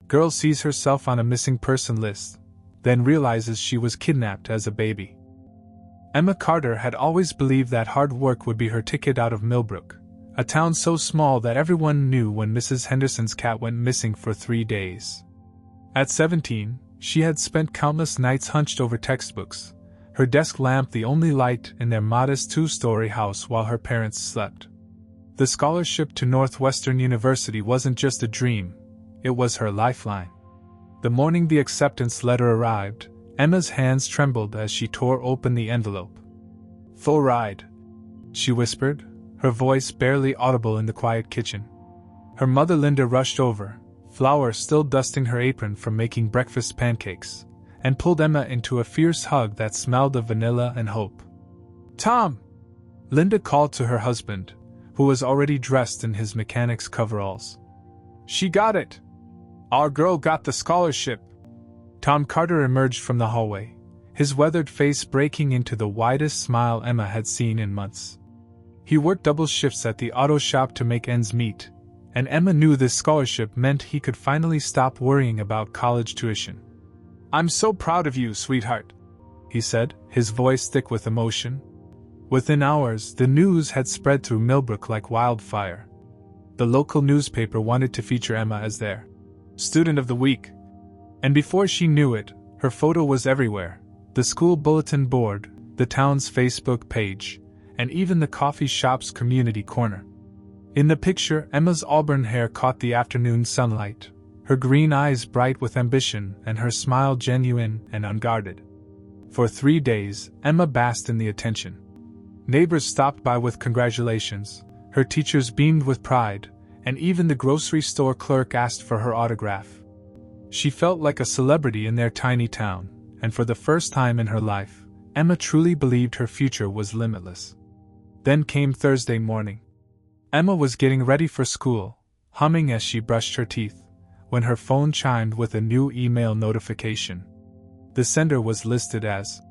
Girl sees herself on a missing person list, then realizes she was kidnapped as a baby. Emma Carter had always believed that hard work would be her ticket out of Millbrook, a town so small that everyone knew when Mrs. Henderson's cat went missing for 3 days. At 17, she had spent countless nights hunched over textbooks, her desk lamp the only light in their modest 2-story house while her parents slept. The scholarship to Northwestern University wasn't just a dream, it was her lifeline. The morning the acceptance letter arrived, Emma's hands trembled as she tore open the envelope. "Full ride," she whispered, her voice barely audible in the quiet kitchen. Her mother Linda rushed over, flour still dusting her apron from making breakfast pancakes, and pulled Emma into a fierce hug that smelled of vanilla and hope. "Tom!" Linda called to her husband, who was already dressed in his mechanic's coveralls. "She got it! Our girl got the scholarship!" Tom Carter emerged from the hallway, his weathered face breaking into the widest smile Emma had seen in months. He worked double shifts at the auto shop to make ends meet, and Emma knew this scholarship meant he could finally stop worrying about college tuition. "I'm so proud of you, sweetheart," he said, his voice thick with emotion. Within hours, the news had spread through Millbrook like wildfire. The local newspaper wanted to feature Emma as their Student of the Week. And before she knew it, her photo was everywhere: the school bulletin board, the town's Facebook page, and even the coffee shop's community corner. In the picture, Emma's auburn hair caught the afternoon sunlight, her green eyes bright with ambition and her smile genuine and unguarded. For 3 days, Emma basked in the attention. Neighbors stopped by with congratulations, her teachers beamed with pride, and even the grocery store clerk asked for her autograph. She felt like a celebrity in their tiny town, and for the first time in her life, Emma truly believed her future was limitless. Then came Thursday morning. Emma was getting ready for school, humming as she brushed her teeth, when her phone chimed with a new email notification. The sender was listed as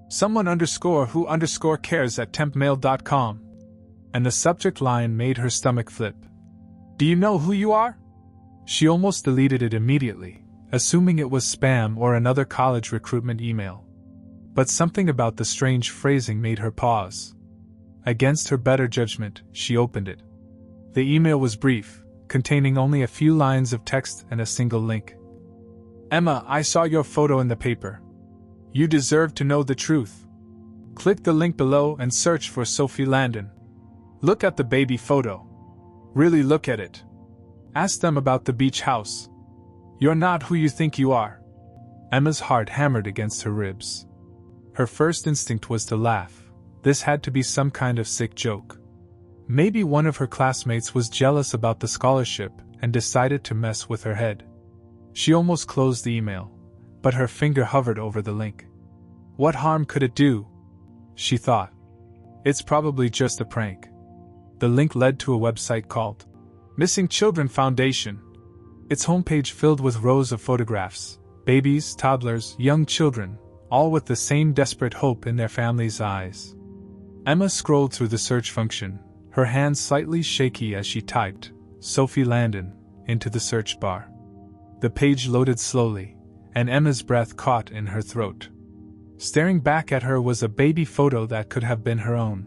someone_who_cares@tempmail.com, and the subject line made her stomach flip. "Do you know who you are?" She almost deleted it immediately, assuming it was spam or another college recruitment email. But something about the strange phrasing made her pause. Against her better judgment, she opened it. The email was brief, containing only a few lines of text and a single link. "Emma, I saw your photo in the paper. You deserve to know the truth. Click the link below and search for Sophie Landon. Look at the baby photo. Really look at it. Ask them about the beach house. You're not who you think you are." Emma's heart hammered against her ribs. Her first instinct was to laugh. This had to be some kind of sick joke. Maybe one of her classmates was jealous about the scholarship and decided to mess with her head. She almost closed the email, but her finger hovered over the link. What harm could it do? She thought. It's probably just a prank. The link led to a website called Missing Children Foundation. Its homepage filled with rows of photographs, babies, toddlers, young children, all with the same desperate hope in their families' eyes. Emma scrolled through the search function, her hands slightly shaky as she typed Sophie Landon into the search bar. The page loaded slowly, and Emma's breath caught in her throat. Staring back at her was a baby photo that could have been her own.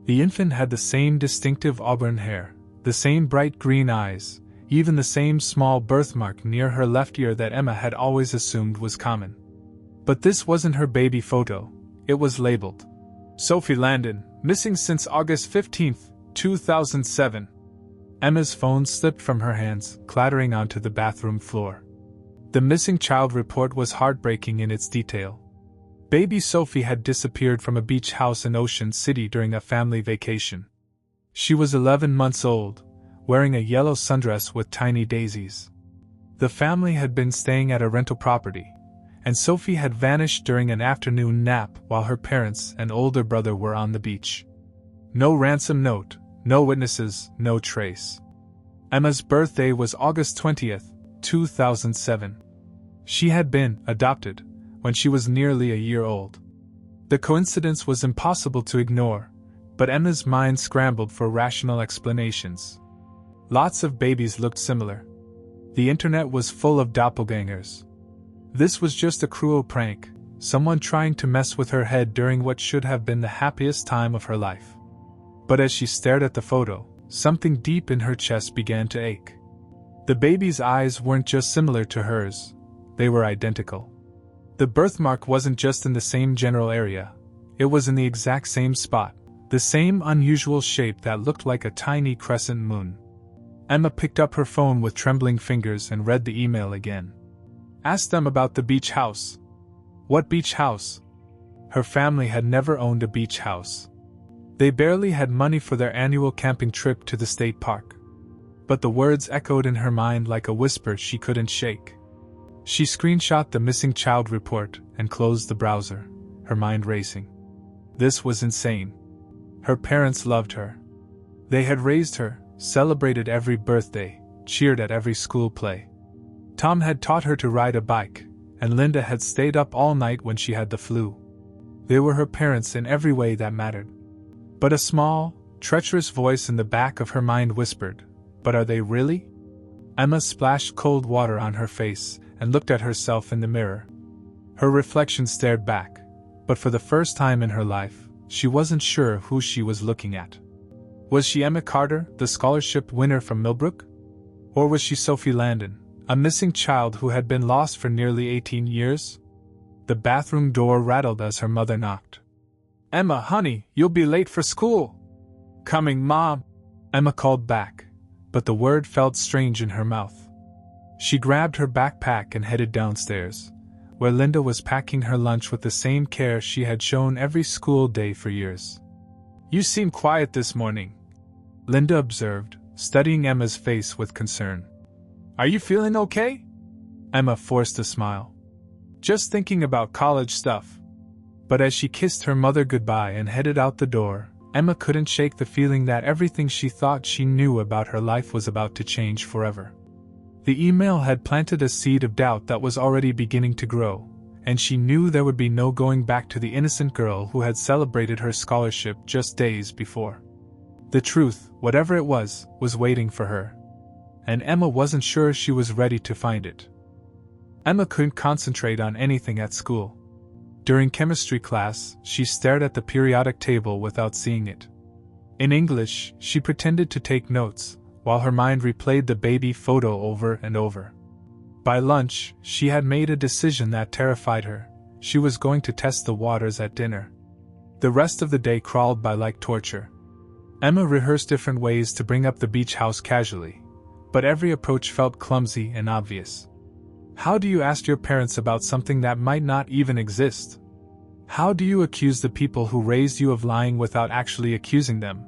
The infant had the same distinctive auburn hair, the same bright green eyes, even the same small birthmark near her left ear that Emma had always assumed was common. But this wasn't her baby photo. It was labeled Sophie Landon, missing since August 15, 2007. Emma's phone slipped from her hands, clattering onto the bathroom floor. The missing child report was heartbreaking in its detail. Baby Sophie had disappeared from a beach house in Ocean City during a family vacation. She was 11 months old, wearing a yellow sundress with tiny daisies. The family had been staying at a rental property, and Sophie had vanished during an afternoon nap while her parents and older brother were on the beach. No ransom note, no witnesses, no trace. Emma's birthday was August 20th, 2007. She had been adopted when she was nearly a year old. The coincidence was impossible to ignore, but Emma's mind scrambled for rational explanations. Lots of babies looked similar. The internet was full of doppelgangers. This was just a cruel prank, someone trying to mess with her head during what should have been the happiest time of her life. But as she stared at the photo, something deep in her chest began to ache. The baby's eyes weren't just similar to hers, they were identical. The birthmark wasn't just in the same general area, it was in the exact same spot, the same unusual shape that looked like a tiny crescent moon. Emma picked up her phone with trembling fingers and read the email again. Ask them about the beach house. What beach house? Her family had never owned a beach house. They barely had money for their annual camping trip to the state park. But the words echoed in her mind like a whisper she couldn't shake. She screenshot the missing child report and closed the browser, her mind racing. This was insane. Her parents loved her. They had raised her, celebrated every birthday, cheered at every school play. Tom had taught her to ride a bike, and Linda had stayed up all night when she had the flu. They were her parents in every way that mattered. But a small, treacherous voice in the back of her mind whispered, "But are they really?" Emma splashed cold water on her face and looked at herself in the mirror. Her reflection stared back, but for the first time in her life, she wasn't sure who she was looking at. Was she Emma Carter, the scholarship winner from Millbrook? Or was she Sophie Landon, a missing child who had been lost for nearly 18 years? The bathroom door rattled as her mother knocked. "Emma, honey, you'll be late for school." "Coming, Mom," Emma called back, but the word felt strange in her mouth. She grabbed her backpack and headed downstairs, where Linda was packing her lunch with the same care she had shown every school day for years. "You seem quiet this morning," Linda observed, studying Emma's face with concern. "Are you feeling okay?" Emma forced a smile. "Just thinking about college stuff." But as she kissed her mother goodbye and headed out the door, Emma couldn't shake the feeling that everything she thought she knew about her life was about to change forever. The email had planted a seed of doubt that was already beginning to grow, and she knew there would be no going back to the innocent girl who had celebrated her scholarship just days before. The truth, whatever it was waiting for her. And Emma wasn't sure she was ready to find it. Emma couldn't concentrate on anything at school. During chemistry class, she stared at the periodic table without seeing it. In English, she pretended to take notes, while her mind replayed the baby photo over and over. By lunch, she had made a decision that terrified her. She was going to test the waters at dinner. The rest of the day crawled by like torture. Emma rehearsed different ways to bring up the beach house casually, but every approach felt clumsy and obvious. How do you ask your parents about something that might not even exist? How do you accuse the people who raised you of lying without actually accusing them?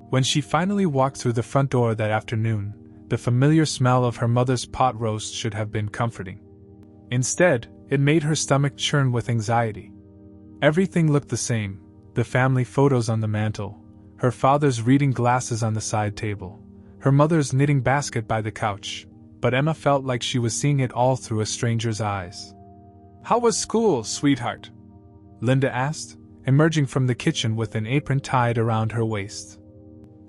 When she finally walked through the front door that afternoon, the familiar smell of her mother's pot roast should have been comforting. Instead, it made her stomach churn with anxiety. Everything looked the same: the family photos on the mantel, her father's reading glasses on the side table, her mother's knitting basket by the couch, but Emma felt like she was seeing it all through a stranger's eyes. "How was school, sweetheart?" Linda asked, emerging from the kitchen with an apron tied around her waist.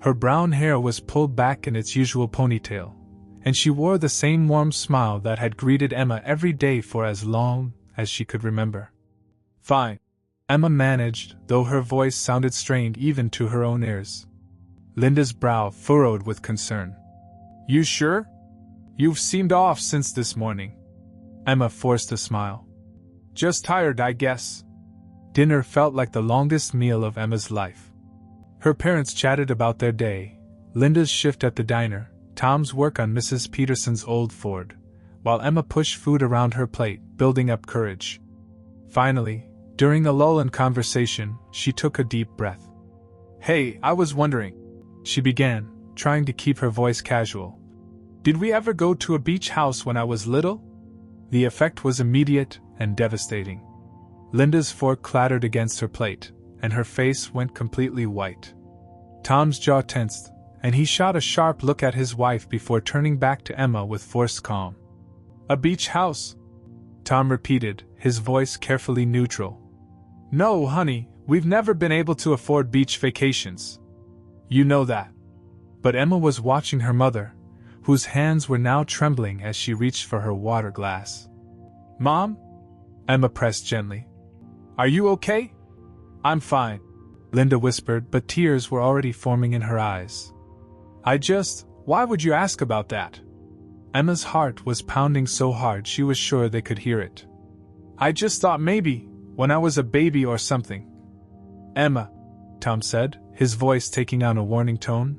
Her brown hair was pulled back in its usual ponytail, and she wore the same warm smile that had greeted Emma every day for as long as she could remember. "Fine," Emma managed, though her voice sounded strained even to her own ears. Linda's brow furrowed with concern. "You sure? You've seemed off since this morning." Emma forced a smile. "Just tired, I guess." Dinner felt like the longest meal of Emma's life. Her parents chatted about their day, Linda's shift at the diner, Tom's work on Mrs. Peterson's old Ford, while Emma pushed food around her plate, building up courage. Finally, during a lull in conversation, she took a deep breath. "Hey, I was wondering," she began, trying to keep her voice casual. "Did we ever go to a beach house when I was little?" The effect was immediate and devastating. Linda's fork clattered against her plate, and her face went completely white. Tom's jaw tensed, and he shot a sharp look at his wife before turning back to Emma with forced calm. "A beach house?" Tom repeated, his voice carefully neutral. "No, honey, we've never been able to afford beach vacations. You know that." But Emma was watching her mother, whose hands were now trembling as she reached for her water glass. "Mom?" Emma pressed gently. "Are you okay?" "I'm fine," Linda whispered, but tears were already forming in her eyes. Why would you ask about that?" Emma's heart was pounding so hard she was sure they could hear it. "I just thought maybe, when I was a baby or something." "Emma," Tom said, his voice taking on a warning tone.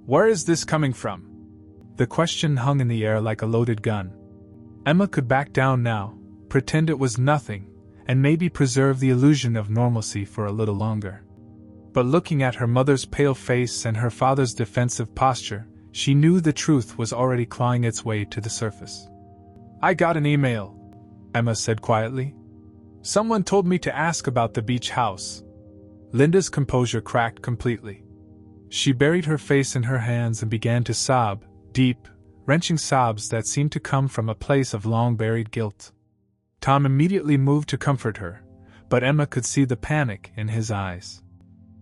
"Where is this coming from?" The question hung in the air like a loaded gun. Emma could back down now, pretend it was nothing, and maybe preserve the illusion of normalcy for a little longer. But looking at her mother's pale face and her father's defensive posture, she knew the truth was already clawing its way to the surface. "I got an email," Emma said quietly. "Someone told me to ask about the beach house." Linda's composure cracked completely. She buried her face in her hands and began to sob, deep, wrenching sobs that seemed to come from a place of long-buried guilt. Tom immediately moved to comfort her, but Emma could see the panic in his eyes.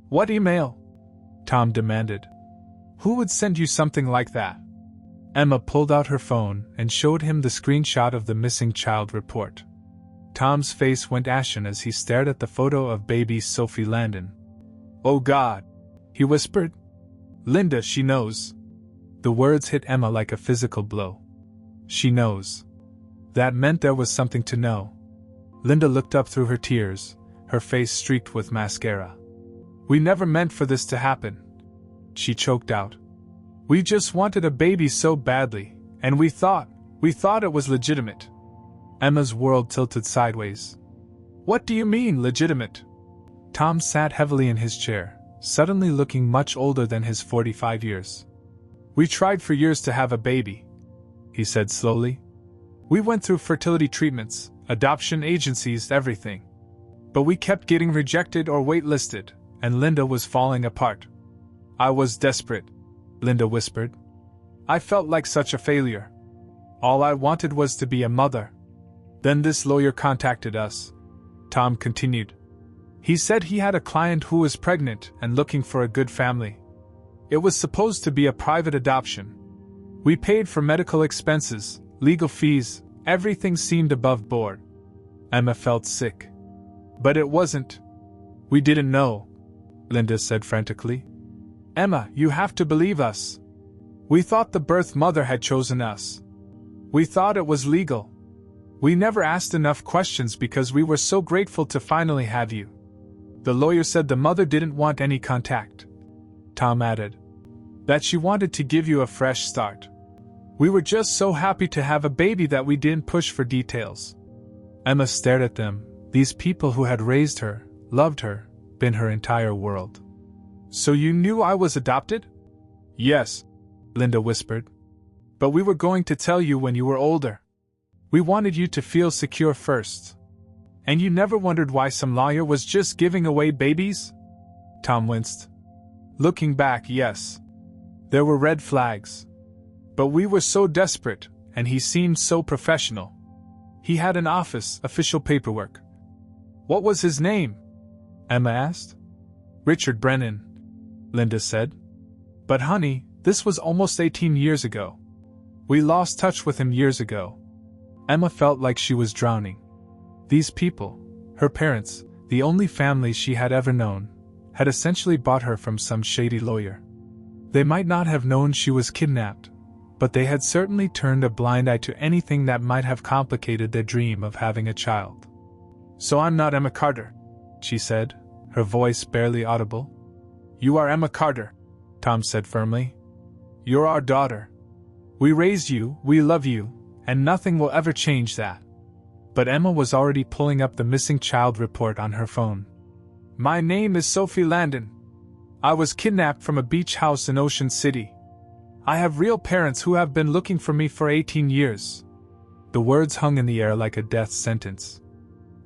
"What email?" Tom demanded. "Who would send you something like that?" Emma pulled out her phone and showed him the screenshot of the missing child report. Tom's face went ashen as he stared at the photo of baby Sophie Landon. "Oh God," he whispered. "Linda, she knows." The words hit Emma like a physical blow. "She knows." That meant there was something to know. Linda looked up through her tears, her face streaked with mascara. "We never meant for this to happen," she choked out. "We just wanted a baby so badly, and we thought it was legitimate." Emma's world tilted sideways. "What do you mean, legitimate?" Tom sat heavily in his chair, suddenly looking much older than his 45 years. "We tried for years to have a baby," he said slowly. "We went through fertility treatments, adoption agencies, everything. But we kept getting rejected or waitlisted, and Linda was falling apart. I was desperate," Linda whispered. "I felt like such a failure. All I wanted was to be a mother. Then this lawyer contacted us," Tom continued. "He said he had a client who was pregnant and looking for a good family. It was supposed to be a private adoption. We paid for medical expenses, legal fees, everything seemed above board." Emma felt sick. "But it wasn't. We didn't know," Linda said frantically. "Emma, you have to believe us. We thought the birth mother had chosen us. We thought it was legal. We never asked enough questions because we were so grateful to finally have you. The lawyer said the mother didn't want any contact," Tom added. "That she wanted to give you a fresh start. We were just so happy to have a baby that we didn't push for details." Emma stared at them, these people who had raised her, loved her, been her entire world. "So you knew I was adopted?" "Yes," Linda whispered. "But we were going to tell you when you were older. We wanted you to feel secure first. And you never wondered why some lawyer was just giving away babies?" Tom winced. Looking back, yes. There were red flags. But we were so desperate, and he seemed so professional. He had an office, official paperwork. "What was his name?" Emma asked. "Richard Brennan," Linda said. "But honey, this was almost 18 years ago. We lost touch with him years ago." Emma felt like she was drowning. These people, her parents, the only family she had ever known, had essentially bought her from some shady lawyer. They might not have known she was kidnapped, but they had certainly turned a blind eye to anything that might have complicated their dream of having a child. "So I'm not Emma Carter," she said, her voice barely audible. "You are Emma Carter," Tom said firmly. "You're our daughter. We raised you, we love you, and nothing will ever change that." But Emma was already pulling up the missing child report on her phone. "My name is Sophie Landon. I was kidnapped from a beach house in Ocean City. I have real parents who have been looking for me for 18 years. The words hung in the air like a death sentence.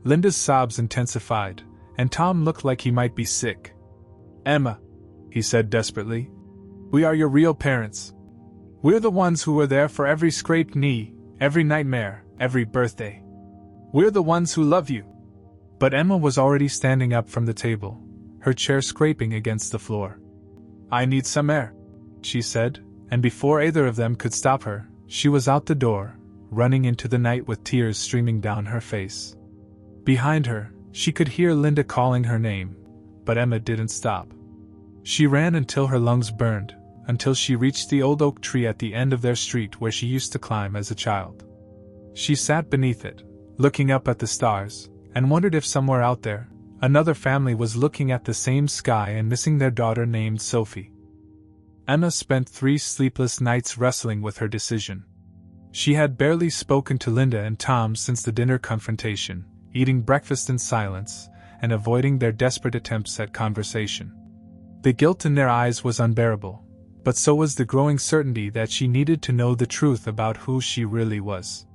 Linda's sobs intensified, and Tom looked like he might be sick. "Emma," he said desperately, "we are your real parents. We're the ones who were there for every scraped knee, every nightmare, every birthday. We're the ones who love you." But Emma was already standing up from the table, her chair scraping against the floor. "I need some air," she said, and before either of them could stop her, she was out the door, running into the night with tears streaming down her face. Behind her, she could hear Linda calling her name, but Emma didn't stop. She ran until her lungs burned, until she reached the old oak tree at the end of their street where she used to climb as a child. She sat beneath it, looking up at the stars, and wondered if somewhere out there, another family was looking at the same sky and missing their daughter named Sophie. Emma spent 3 sleepless nights wrestling with her decision. She had barely spoken to Linda and Tom since the dinner confrontation, eating breakfast in silence, and avoiding their desperate attempts at conversation. The guilt in their eyes was unbearable, but so was the growing certainty that she needed to know the truth about who she really was.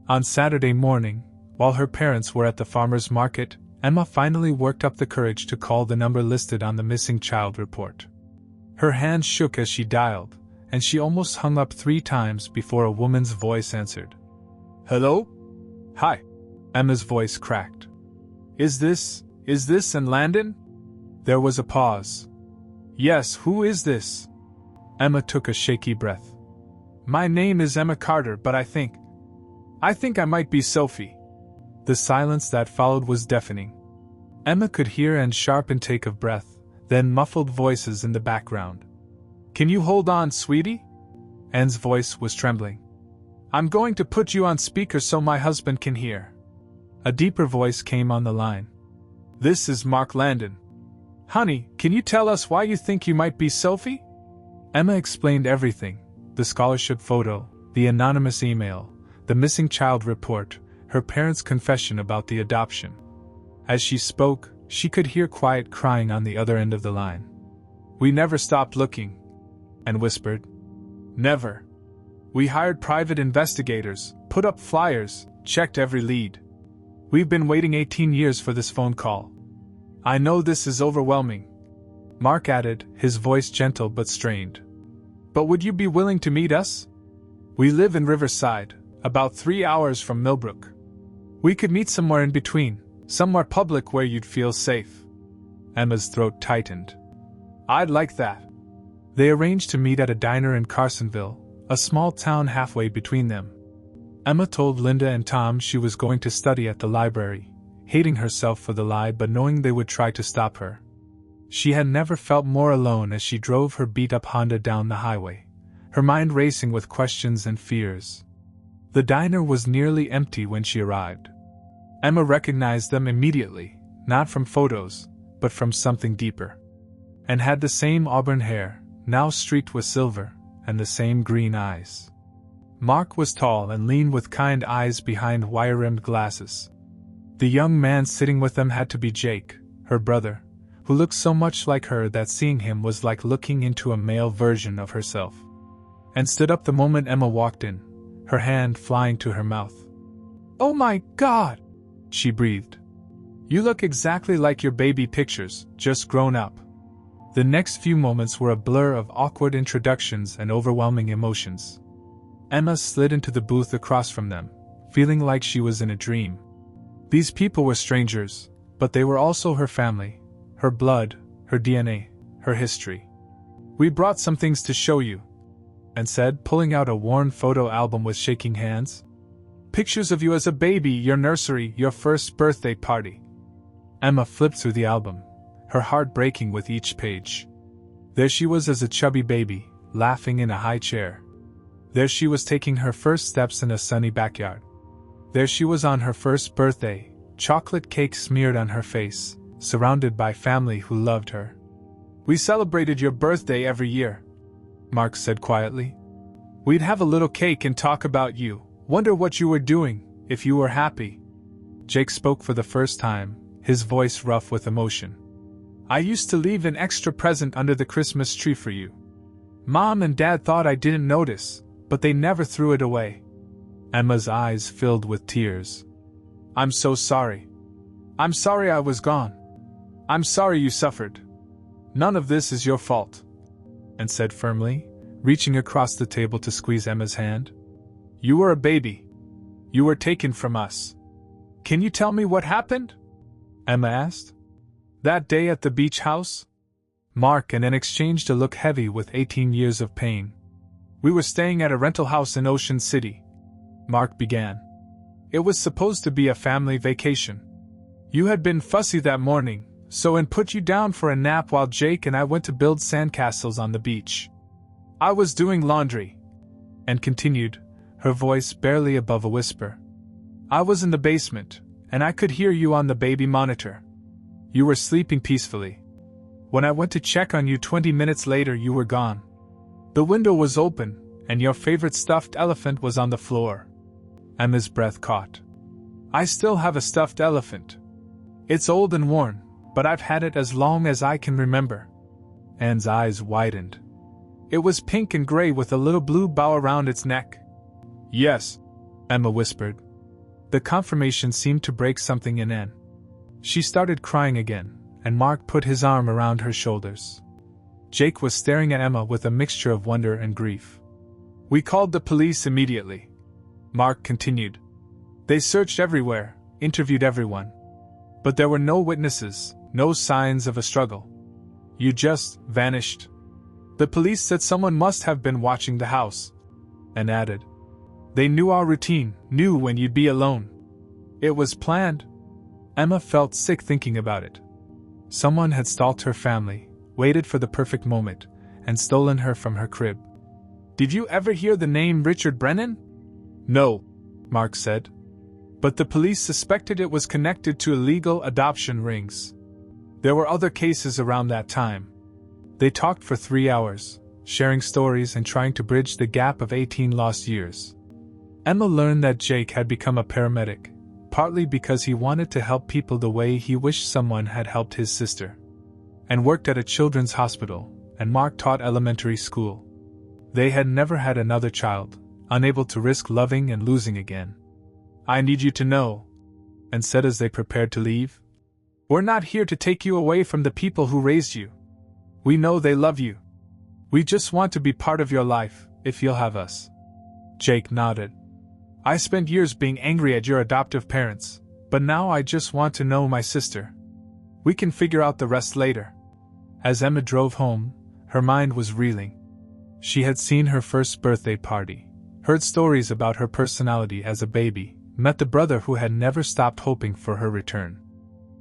On Saturday morning, while her parents were at the farmer's market, Emma finally worked up the courage to call the number listed on the missing child report. Her hand shook as she dialed, and she almost hung up 3 times before a woman's voice answered. "Hello? Hi." Emma's voice cracked. Is this in Landon?" There was a pause. "Yes, who is this?" Emma took a shaky breath. "My name is Emma Carter, but I think I might be Sophie." The silence that followed was deafening. Emma could hear Anne's sharp intake of breath, then muffled voices in the background. "Can you hold on, sweetie?" Anne's voice was trembling. "I'm going to put you on speaker so my husband can hear." A deeper voice came on the line. "This is Mark Landon. Honey, can you tell us why you think you might be Sophie?" Emma explained everything: the scholarship photo, the anonymous email, the missing child report, her parents' confession about the adoption. As she spoke, she could hear quiet crying on the other end of the line. "We never stopped looking," Anne whispered. "Never. We hired private investigators, put up flyers, checked every lead. We've been waiting 18 years for this phone call. I know this is overwhelming," Mark added, his voice gentle but strained. "But would you be willing to meet us? We live in Riverside, about 3 hours from Millbrook. We could meet somewhere in between, somewhere public where you'd feel safe." Emma's throat tightened. "I'd like that." They arranged to meet at a diner in Carsonville, a small town halfway between them. Emma told Linda and Tom she was going to study at the library, hating herself for the lie but knowing they would try to stop her. She had never felt more alone as she drove her beat-up Honda down the highway, her mind racing with questions and fears. The diner was nearly empty when she arrived. Emma recognized them immediately, not from photos, but from something deeper. And had the same auburn hair, now streaked with silver, and the same green eyes. Mark was tall and lean with kind eyes behind wire-rimmed glasses. The young man sitting with them had to be Jake, her brother, who looked so much like her that seeing him was like looking into a male version of herself. And stood up the moment Emma walked in, her hand flying to her mouth. "Oh my God!" she breathed. "You look exactly like your baby pictures, just grown up." The next few moments were a blur of awkward introductions and overwhelming emotions. Emma slid into the booth across from them, feeling like she was in a dream. These people were strangers, but they were also her family, her blood, her DNA, her history. "We brought some things to show you," Anne said, pulling out a worn photo album with shaking hands. "Pictures of you as a baby, your nursery, your first birthday party." Emma flipped through the album, her heart breaking with each page. There she was as a chubby baby, laughing in a high chair. There she was taking her first steps in a sunny backyard. There she was on her first birthday, chocolate cake smeared on her face, surrounded by family who loved her. "We celebrated your birthday every year," Mark said quietly. "We'd have a little cake and talk about you, wonder what you were doing, if you were happy." Jake spoke for the first time, his voice rough with emotion. "I used to leave an extra present under the Christmas tree for you. Mom and Dad thought I didn't notice, but they never threw it away." Emma's eyes filled with tears. "I'm so sorry. I'm sorry I was gone. I'm sorry you suffered. None of this is your fault," Anne said firmly, reaching across the table to squeeze Emma's hand. "You were a baby. You were taken from us. Can you tell me what happened?" Emma asked. "That day at the beach house?" Mark and Anne exchanged a look heavy with 18 years of pain. We were staying at a rental house in Ocean City, Mark began. It was supposed to be a family vacation. You had been fussy that morning, so I put you down for a nap while Jake and I went to build sandcastles on the beach. I was doing laundry, and continued, her voice barely above a whisper. I was in the basement, and I could hear you on the baby monitor. You were sleeping peacefully. When I went to check on you 20 minutes later, you were gone. The window was open, and your favorite stuffed elephant was on the floor. Emma's breath caught. I still have a stuffed elephant. It's old and worn, but I've had it as long as I can remember. Anne's eyes widened. It was pink and gray with a little blue bow around its neck. Yes, Emma whispered. The confirmation seemed to break something in Anne. She started crying again, and Mark put his arm around her shoulders. Jake was staring at Emma with a mixture of wonder and grief. We called the police immediately, Mark continued. They searched everywhere, interviewed everyone. But there were no witnesses, no signs of a struggle. You just vanished. The police said someone must have been watching the house, and added. They knew our routine, knew when you'd be alone. It was planned. Emma felt sick thinking about it. Someone had stalked her family, waited for the perfect moment, and stolen her from her crib. Did you ever hear the name Richard Brennan? No, Mark said. But the police suspected it was connected to illegal adoption rings. There were other cases around that time. They talked for 3 hours, sharing stories and trying to bridge the gap of 18 lost years. Emma learned that Jake had become a paramedic, partly because he wanted to help people the way he wished someone had helped his sister, and worked at a children's hospital, and Mark taught elementary school. They had never had another child, unable to risk loving and losing again. I need you to know, and said as they prepared to leave. We're not here to take you away from the people who raised you. We know they love you. We just want to be part of your life, if you'll have us. Jake nodded. I spent years being angry at your adoptive parents, but now I just want to know my sister. We can figure out the rest later. As Emma drove home, her mind was reeling. She had seen her first birthday party, heard stories about her personality as a baby, met the brother who had never stopped hoping for her return.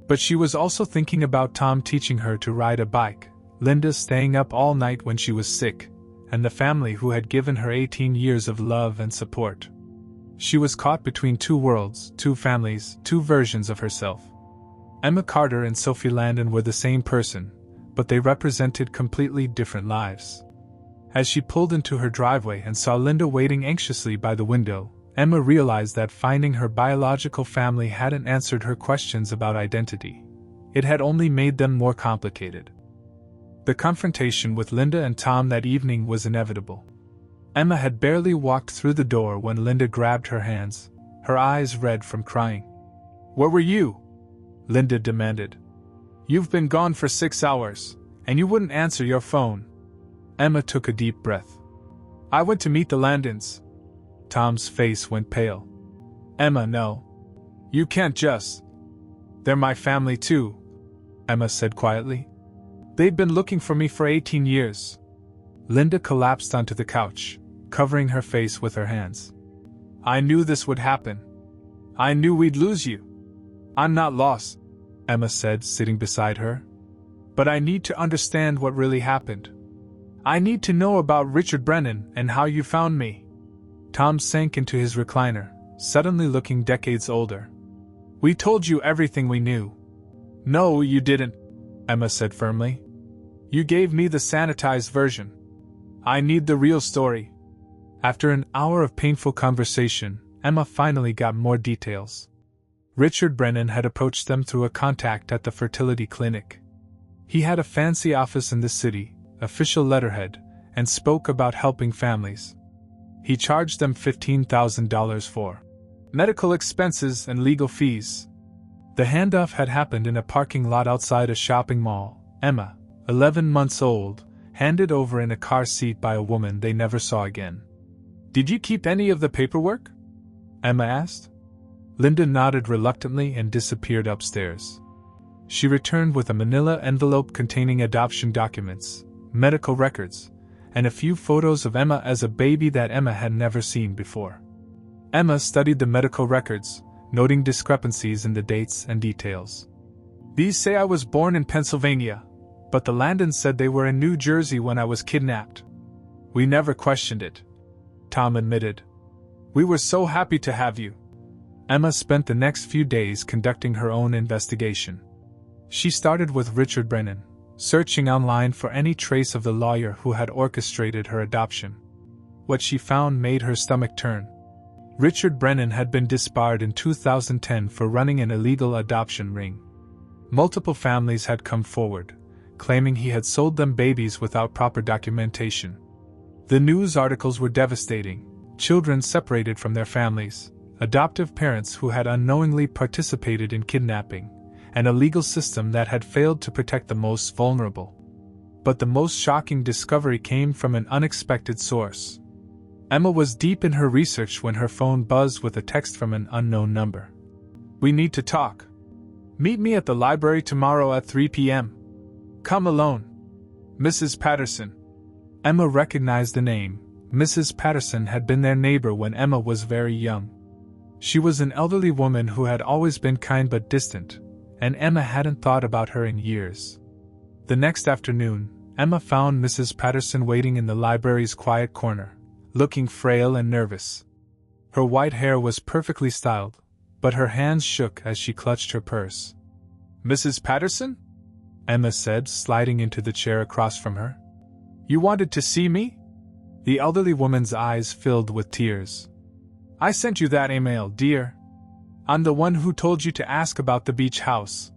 But she was also thinking about Tom teaching her to ride a bike, Linda staying up all night when she was sick, and the family who had given her 18 years of love and support. She was caught between two worlds, two families, two versions of herself. Emma Carter and Sophie Landon were the same person, but they represented completely different lives. As she pulled into her driveway and saw Linda waiting anxiously by the window, Emma realized that finding her biological family hadn't answered her questions about identity. It had only made them more complicated. The confrontation with Linda and Tom that evening was inevitable. Emma had barely walked through the door when Linda grabbed her hands, her eyes red from crying. Where were you? Linda demanded. You've been gone for 6 hours, and you wouldn't answer your phone. Emma took a deep breath. I went to meet the Landons. Tom's face went pale. Emma, no. You can't just. They're my family too, Emma said quietly. They've been looking for me for 18 years. Linda collapsed onto the couch, covering her face with her hands. I knew this would happen. I knew we'd lose you. I'm not lost, Emma said, sitting beside her. But I need to understand what really happened. I need to know about Richard Brennan and how you found me. Tom sank into his recliner, suddenly looking decades older. We told you everything we knew. No, you didn't, Emma said firmly. You gave me the sanitized version. I need the real story. After an hour of painful conversation, Emma finally got more details. Richard Brennan had approached them through a contact at the fertility clinic. He had a fancy office in the city, official letterhead, and spoke about helping families. He charged them $15,000 for medical expenses and legal fees. The handoff had happened in a parking lot outside a shopping mall. Emma, 11 months old, handed over in a car seat by a woman they never saw again. Did you keep any of the paperwork? Emma asked. Linda nodded reluctantly and disappeared upstairs. She returned with a manila envelope containing adoption documents, medical records, and a few photos of Emma as a baby that Emma had never seen before. Emma studied the medical records, noting discrepancies in the dates and details. These say I was born in Pennsylvania, but the Landons said they were in New Jersey when I was kidnapped. We never questioned it, Tom admitted. We were so happy to have you. Emma spent the next few days conducting her own investigation. She started with Richard Brennan, searching online for any trace of the lawyer who had orchestrated her adoption. What she found made her stomach turn. Richard Brennan had been disbarred in 2010 for running an illegal adoption ring. Multiple families had come forward, claiming he had sold them babies without proper documentation. The news articles were devastating: children separated from their families, adoptive parents who had unknowingly participated in kidnapping, and a legal system that had failed to protect the most vulnerable. But the most shocking discovery came from an unexpected source. Emma was deep in her research when her phone buzzed with a text from an unknown number. We need to talk. Meet me at the library tomorrow at 3 p.m. Come alone. Mrs. Patterson. Emma recognized the name. Mrs. Patterson had been their neighbor when Emma was very young. She was an elderly woman who had always been kind but distant, and Emma hadn't thought about her in years. The next afternoon, Emma found Mrs. Patterson waiting in the library's quiet corner, looking frail and nervous. Her white hair was perfectly styled, but her hands shook as she clutched her purse. Mrs. Patterson? Emma said, sliding into the chair across from her. You wanted to see me? The elderly woman's eyes filled with tears. I sent you that email, dear. I'm the one who told you to ask about the beach house.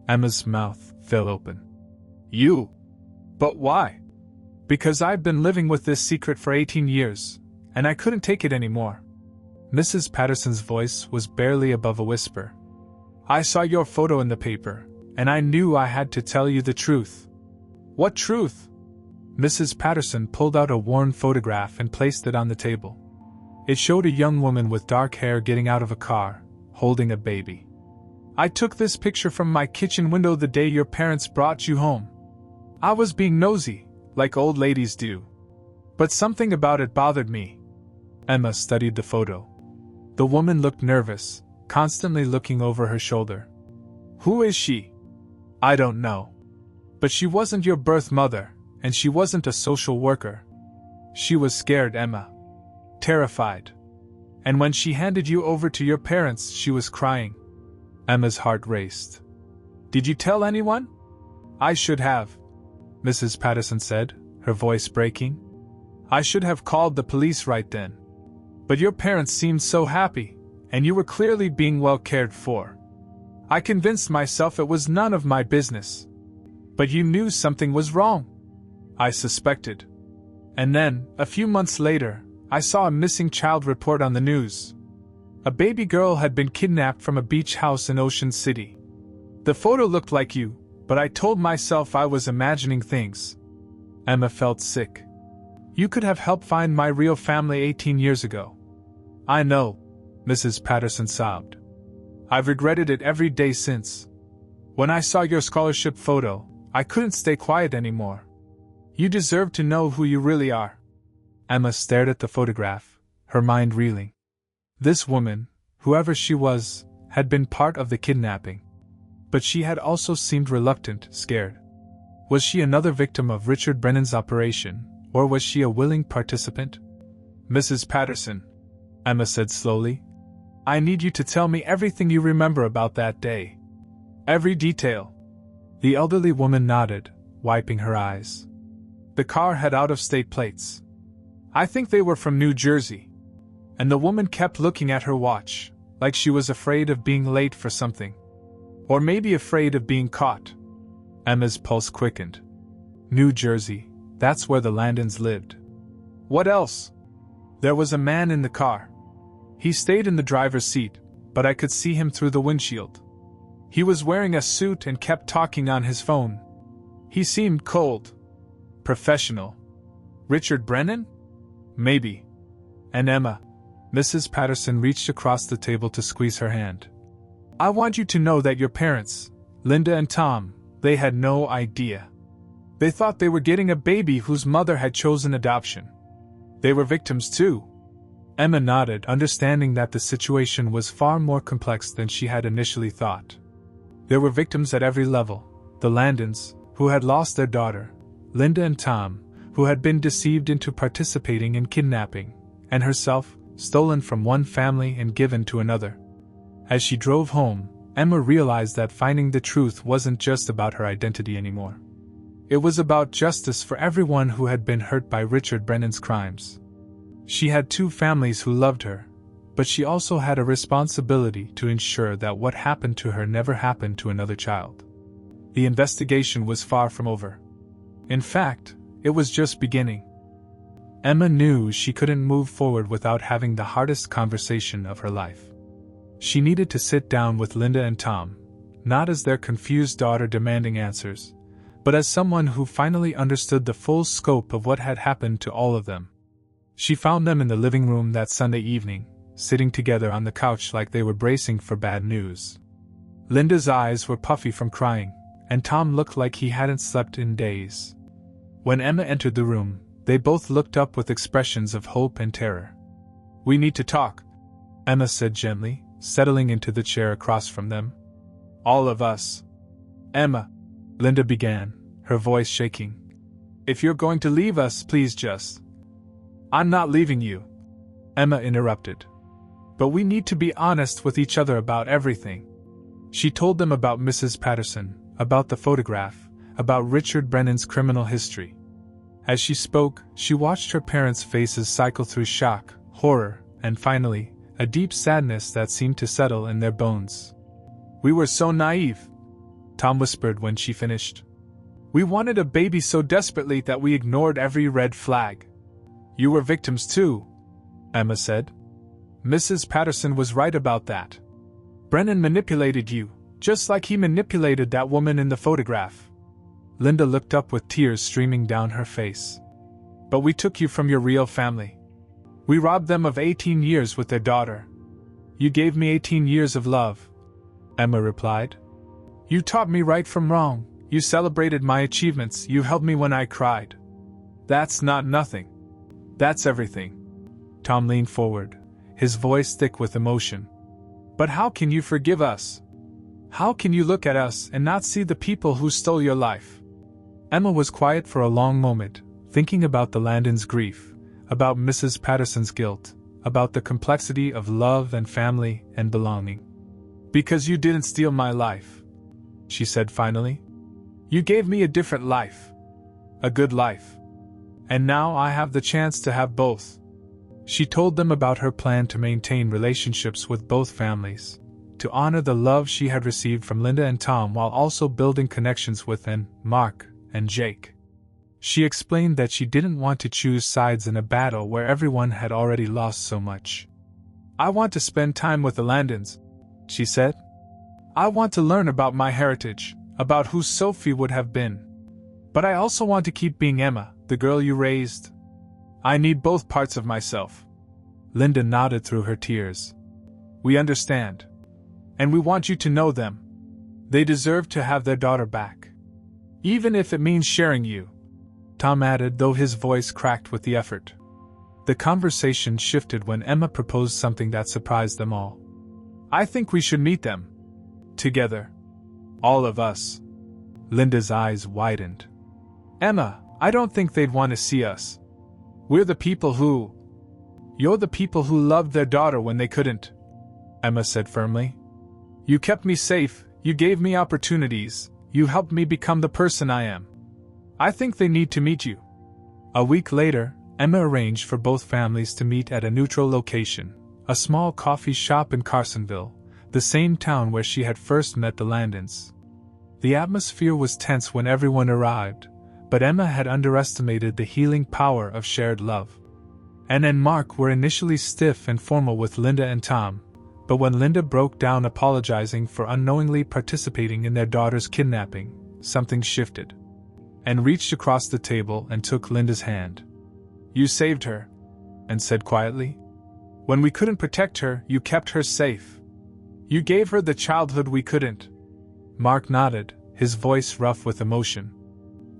Emma's mouth fell open. You? But why? Because I've been living with this secret for 18 years, and I couldn't take it anymore. Mrs. Patterson's voice was barely above a whisper. I saw your photo in the paper, and I knew I had to tell you the truth. What truth? Mrs. Patterson pulled out a worn photograph and placed it on the table. It showed a young woman with dark hair getting out of a car, holding a baby. I took this picture from my kitchen window the day your parents brought you home. I was being nosy, like old ladies do. But something about it bothered me. Emma studied the photo. The woman looked nervous, constantly looking over her shoulder. Who is she? I don't know. But she wasn't your birth mother, and she wasn't a social worker. She was scared, Emma. Terrified. And when she handed you over to your parents, she was crying. Emma's heart raced. Did you tell anyone? I should have, Mrs. Patterson said, her voice breaking. I should have called the police right then. But your parents seemed so happy, and you were clearly being well cared for. I convinced myself it was none of my business. But you knew something was wrong. I suspected. And then, a few months later, I saw a missing child report on the news. A baby girl had been kidnapped from a beach house in Ocean City. The photo looked like you, but I told myself I was imagining things. Emma felt sick. You could have helped find my real family 18 years ago. I know, Mrs. Patterson sobbed. I've regretted it every day since. When I saw your scholarship photo, I couldn't stay quiet anymore. You deserve to know who you really are. Emma stared at the photograph, her mind reeling. This woman, whoever she was, had been part of the kidnapping. But she had also seemed reluctant, scared. Was she another victim of Richard Brennan's operation, or was she a willing participant? Mrs. Patterson, Emma said slowly, I need you to tell me everything you remember about that day. Every detail. The elderly woman nodded, wiping her eyes. The car had out-of-state plates. I think they were from New Jersey. And the woman kept looking at her watch, like she was afraid of being late for something. Or maybe afraid of being caught. Emma's pulse quickened. New Jersey, that's where the Landons lived. What else? There was a man in the car. He stayed in the driver's seat, but I could see him through the windshield. He was wearing a suit and kept talking on his phone. He seemed cold. Professional. Richard Brennan? Maybe. And Emma. Mrs. Patterson reached across the table to squeeze her hand. I want you to know that your parents, Linda and Tom, they had no idea. They thought they were getting a baby whose mother had chosen adoption. They were victims too. Emma nodded, understanding that the situation was far more complex than she had initially thought. There were victims at every level: the Landons, who had lost their daughter, Linda and Tom, who had been deceived into participating in kidnapping, and herself, stolen from one family and given to another. As she drove home, Emma realized that finding the truth wasn't just about her identity anymore. It was about justice for everyone who had been hurt by Richard Brennan's crimes. She had two families who loved her, but she also had a responsibility to ensure that what happened to her never happened to another child. The investigation was far from over. In fact, it was just beginning. Emma knew she couldn't move forward without having the hardest conversation of her life. She needed to sit down with Linda and Tom, not as their confused daughter demanding answers, but as someone who finally understood the full scope of what had happened to all of them. She found them in the living room that Sunday evening, sitting together on the couch like they were bracing for bad news. Linda's eyes were puffy from crying, and Tom looked like he hadn't slept in days. When Emma entered the room, they both looked up with expressions of hope and terror. "We need to talk," Emma said gently, settling into the chair across from them. "All of us." "Emma," Linda began, her voice shaking. "If you're going to leave us, please just—" "I'm not leaving you," Emma interrupted. "But we need to be honest with each other about everything." She told them about Mrs. Patterson, about the photograph, about Richard Brennan's criminal history. As she spoke, she watched her parents' faces cycle through shock, horror, and finally, a deep sadness that seemed to settle in their bones. "We were so naive," Tom whispered when she finished. "We wanted a baby so desperately that we ignored every red flag." "You were victims too," Emma said. "Mrs. Patterson was right about that. Brennan manipulated you, just like he manipulated that woman in the photograph." Linda looked up with tears streaming down her face. "But we took you from your real family. We robbed them of 18 years with their daughter." "You gave me 18 years of love," Emma replied. "You taught me right from wrong, you celebrated my achievements, you held me when I cried. That's not nothing. That's everything." Tom leaned forward, his voice thick with emotion. "But how can you forgive us? How can you look at us and not see the people who stole your life?" Emma was quiet for a long moment, thinking about the Landons' grief, about Mrs. Patterson's guilt, about the complexity of love and family and belonging. "Because you didn't steal my life," she said finally. "You gave me a different life. A good life. And now I have the chance to have both." She told them about her plan to maintain relationships with both families, to honor the love she had received from Linda and Tom while also building connections with Mark and Jake. She explained that she didn't want to choose sides in a battle where everyone had already lost so much. "I want to spend time with the Landons," she said. "I want to learn about my heritage, about who Sophie would have been. But I also want to keep being Emma, the girl you raised. I need both parts of myself." Linda nodded through her tears. "We understand. And we want you to know them. They deserve to have their daughter back. Even if it means sharing you," Tom added, though his voice cracked with the effort. The conversation shifted when Emma proposed something that surprised them all. "I think we should meet them. Together. All of us." Linda's eyes widened. "Emma, I don't think they'd want to see us. We're the people who—" "You're the people who loved their daughter when they couldn't," Emma said firmly. "You kept me safe, you gave me opportunities, you helped me become the person I am. I think they need to meet you." A week later, Emma arranged for both families to meet at a neutral location, a small coffee shop in Carsonville, the same town where she had first met the Landons. The atmosphere was tense when everyone arrived, but Emma had underestimated the healing power of shared love. Anne and Mark were initially stiff and formal with Linda and Tom, but when Linda broke down apologizing for unknowingly participating in their daughter's kidnapping, something shifted. Anne reached across the table and took Linda's hand. "You saved her," Anne said quietly. "When we couldn't protect her, you kept her safe. You gave her the childhood we couldn't." Mark nodded, his voice rough with emotion.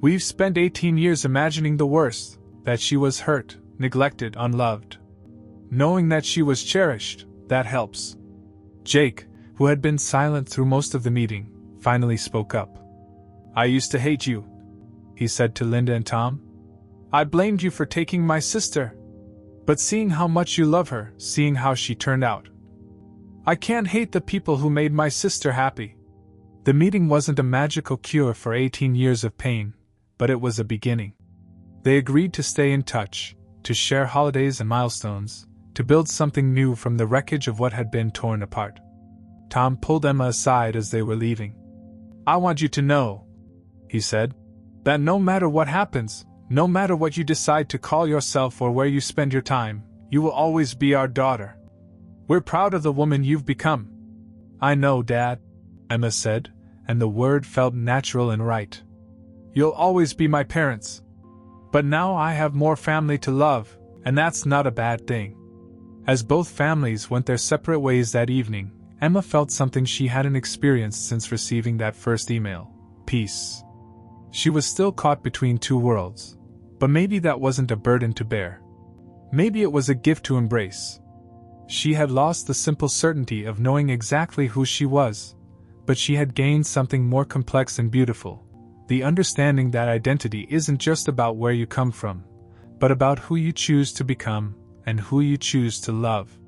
We've spent 18 years imagining the worst, that she was hurt, neglected, unloved. Knowing that she was cherished, that helps. Jake, who had been silent through most of the meeting, finally spoke up. I used to hate you, he said to Linda and Tom. I blamed you for taking my sister. But seeing how much you love her, seeing how she turned out, I can't hate the people who made my sister happy. The meeting wasn't a magical cure for 18 years of pain, but it was a beginning. They agreed to stay in touch, to share holidays and milestones, to build something new from the wreckage of what had been torn apart. Tom pulled Emma aside as they were leaving. I want you to know, he said, that no matter what happens, no matter what you decide to call yourself or where you spend your time, you will always be our daughter. We're proud of the woman you've become. I know, Dad, Emma said, and the word felt natural and right. You'll always be my parents. But now I have more family to love, and that's not a bad thing. As both families went their separate ways that evening, Emma felt something she hadn't experienced since receiving that first email: peace. She was still caught between two worlds, but maybe that wasn't a burden to bear. Maybe it was a gift to embrace. She had lost the simple certainty of knowing exactly who she was, but she had gained something more complex and beautiful: the understanding that identity isn't just about where you come from, but about who you choose to become and who you choose to love.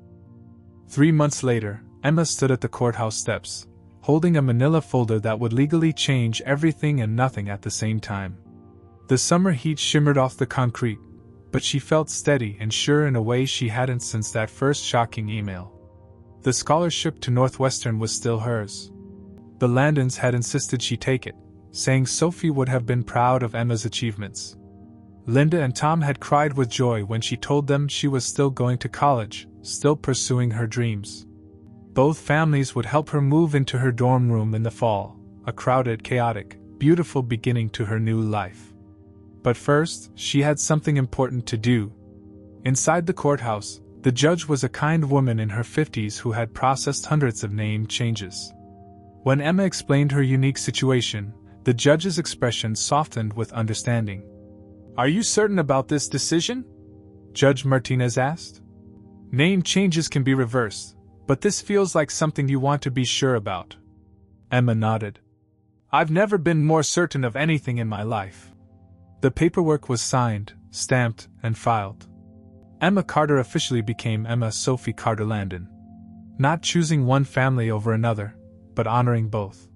3 months later, Emma stood at the courthouse steps, holding a manila folder that would legally change everything and nothing at the same time. The summer heat shimmered off the concrete, but she felt steady and sure in a way she hadn't since that first shocking email. The scholarship to Northwestern was still hers. The Landons had insisted she take it, saying Sophie would have been proud of Emma's achievements. Linda and Tom had cried with joy when she told them she was still going to college, still pursuing her dreams. Both families would help her move into her dorm room in the fall, a crowded, chaotic, beautiful beginning to her new life. But first, she had something important to do. Inside the courthouse, the judge was a kind woman in her 50s who had processed hundreds of name changes. When Emma explained her unique situation, the judge's expression softened with understanding. Are you certain about this decision? Judge Martinez asked. Name changes can be reversed, but this feels like something you want to be sure about. Emma nodded. I've never been more certain of anything in my life. The paperwork was signed, stamped, and filed. Emma Carter officially became Emma Sophie Carter Landon. Not choosing one family over another, but honoring both.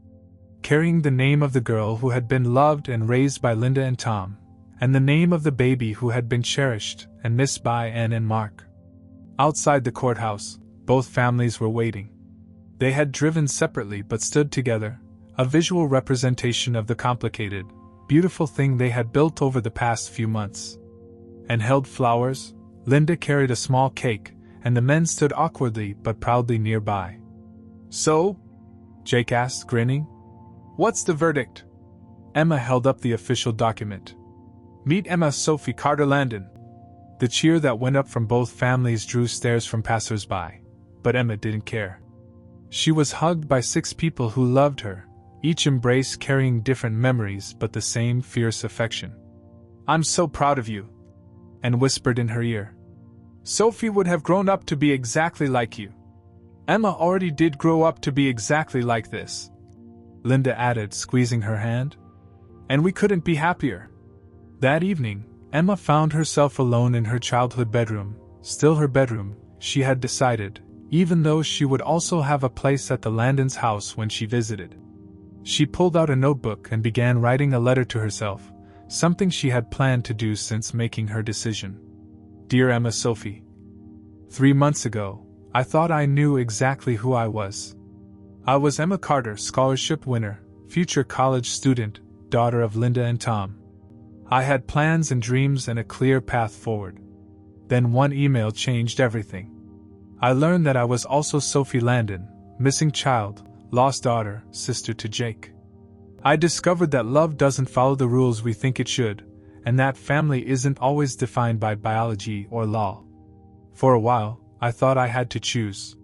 Carrying the name of the girl who had been loved and raised by Linda and Tom, and the name of the baby who had been cherished and missed by Anne and Mark. Outside the courthouse, both families were waiting. They had driven separately but stood together, a visual representation of the complicated, beautiful thing they had built over the past few months. And held flowers, Linda carried a small cake, and the men stood awkwardly but proudly nearby. So? Jake asked, grinning. What's the verdict? Emma held up the official document. Meet Emma Sophie Carter Landon. The cheer that went up from both families drew stares from passers-by, but Emma didn't care. She was hugged by 6 people who loved her, each embrace carrying different memories but the same fierce affection. I'm so proud of you, and whispered in her ear. Sophie would have grown up to be exactly like you. Emma already did grow up to be exactly like this, Linda added, squeezing her hand. And we couldn't be happier. That evening, Emma found herself alone in her childhood bedroom, still her bedroom, she had decided, even though she would also have a place at the Landons' house when she visited. She pulled out a notebook and began writing a letter to herself, something she had planned to do since making her decision. Dear Emma Sophie, 3 months ago, I thought I knew exactly who I was. I was Emma Carter, scholarship winner, future college student, daughter of Linda and Tom. I had plans and dreams and a clear path forward. Then one email changed everything. I learned that I was also Sophie Landon, missing child, lost daughter, sister to Jake. I discovered that love doesn't follow the rules we think it should, and that family isn't always defined by biology or law. For a while, I thought I had to choose.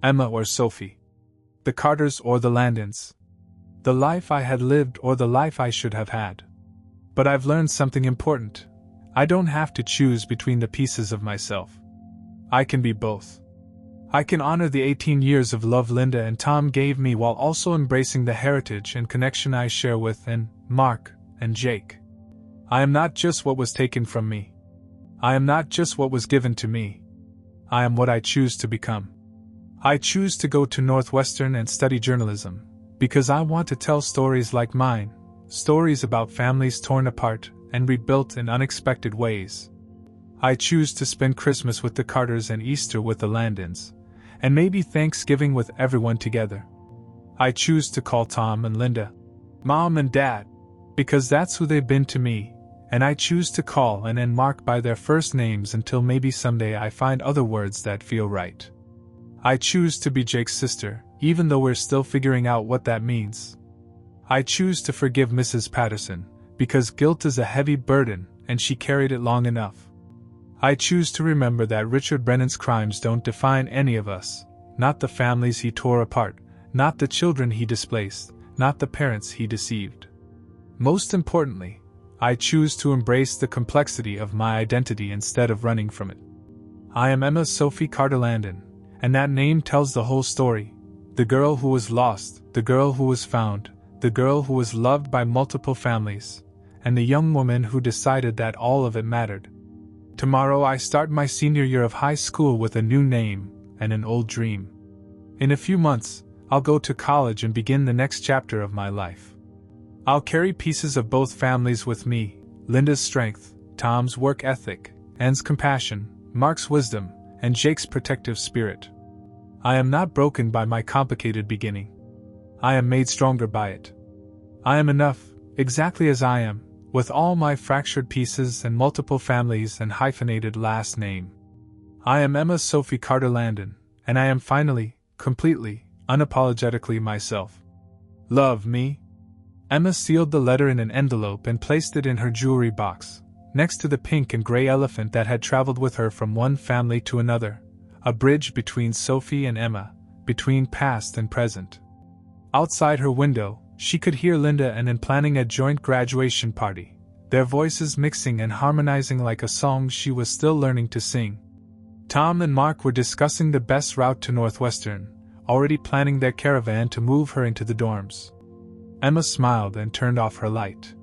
Emma or Sophie. The Carters or the Landons. The life I had lived or the life I should have had. But I've learned something important. I don't have to choose between the pieces of myself. I can be both. I can honor the 18 years of love Linda and Tom gave me while also embracing the heritage and connection I share with Mark and Jake. I am not just what was taken from me. I am not just what was given to me. I am what I choose to become. I choose to go to Northwestern and study journalism, because I want to tell stories like mine, stories about families torn apart and rebuilt in unexpected ways. I choose to spend Christmas with the Carters and Easter with the Landons, and maybe Thanksgiving with everyone together. I choose to call Tom and Linda Mom and Dad, because that's who they've been to me, and I choose to call and Mark by their first names until maybe someday I find other words that feel right. I choose to be Jake's sister, even though we're still figuring out what that means. I choose to forgive Mrs. Patterson, because guilt is a heavy burden, and she carried it long enough. I choose to remember that Richard Brennan's crimes don't define any of us, not the families he tore apart, not the children he displaced, not the parents he deceived. Most importantly, I choose to embrace the complexity of my identity instead of running from it. I am Emma Sophie Carter Landon, and that name tells the whole story. The girl who was lost, the girl who was found, the girl who was loved by multiple families, and the young woman who decided that all of it mattered. Tomorrow I start my senior year of high school with a new name and an old dream. In a few months, I'll go to college and begin the next chapter of my life. I'll carry pieces of both families with me, Linda's strength, Tom's work ethic, Anne's compassion, Mark's wisdom, and Jake's protective spirit. I am not broken by my complicated beginning. I am made stronger by it. I am enough, exactly as I am, with all my fractured pieces and multiple families and hyphenated last name. I am Emma Sophie Carter Landon, and I am finally, completely, unapologetically myself. Love me? Emma sealed the letter in an envelope and placed it in her jewelry box, next to the pink and gray elephant that had traveled with her from one family to another, a bridge between Sophie and Emma, between past and present. Outside her window, she could hear Linda and Anne planning a joint graduation party, their voices mixing and harmonizing like a song she was still learning to sing. Tom and Mark were discussing the best route to Northwestern, already planning their caravan to move her into the dorms. Emma smiled and turned off her light.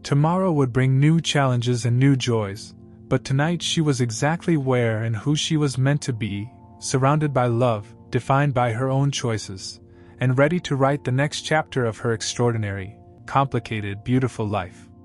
Tomorrow would bring new challenges and new joys, but tonight she was exactly where and who she was meant to be, surrounded by love, defined by her own choices, and ready to write the next chapter of her extraordinary, complicated, beautiful life.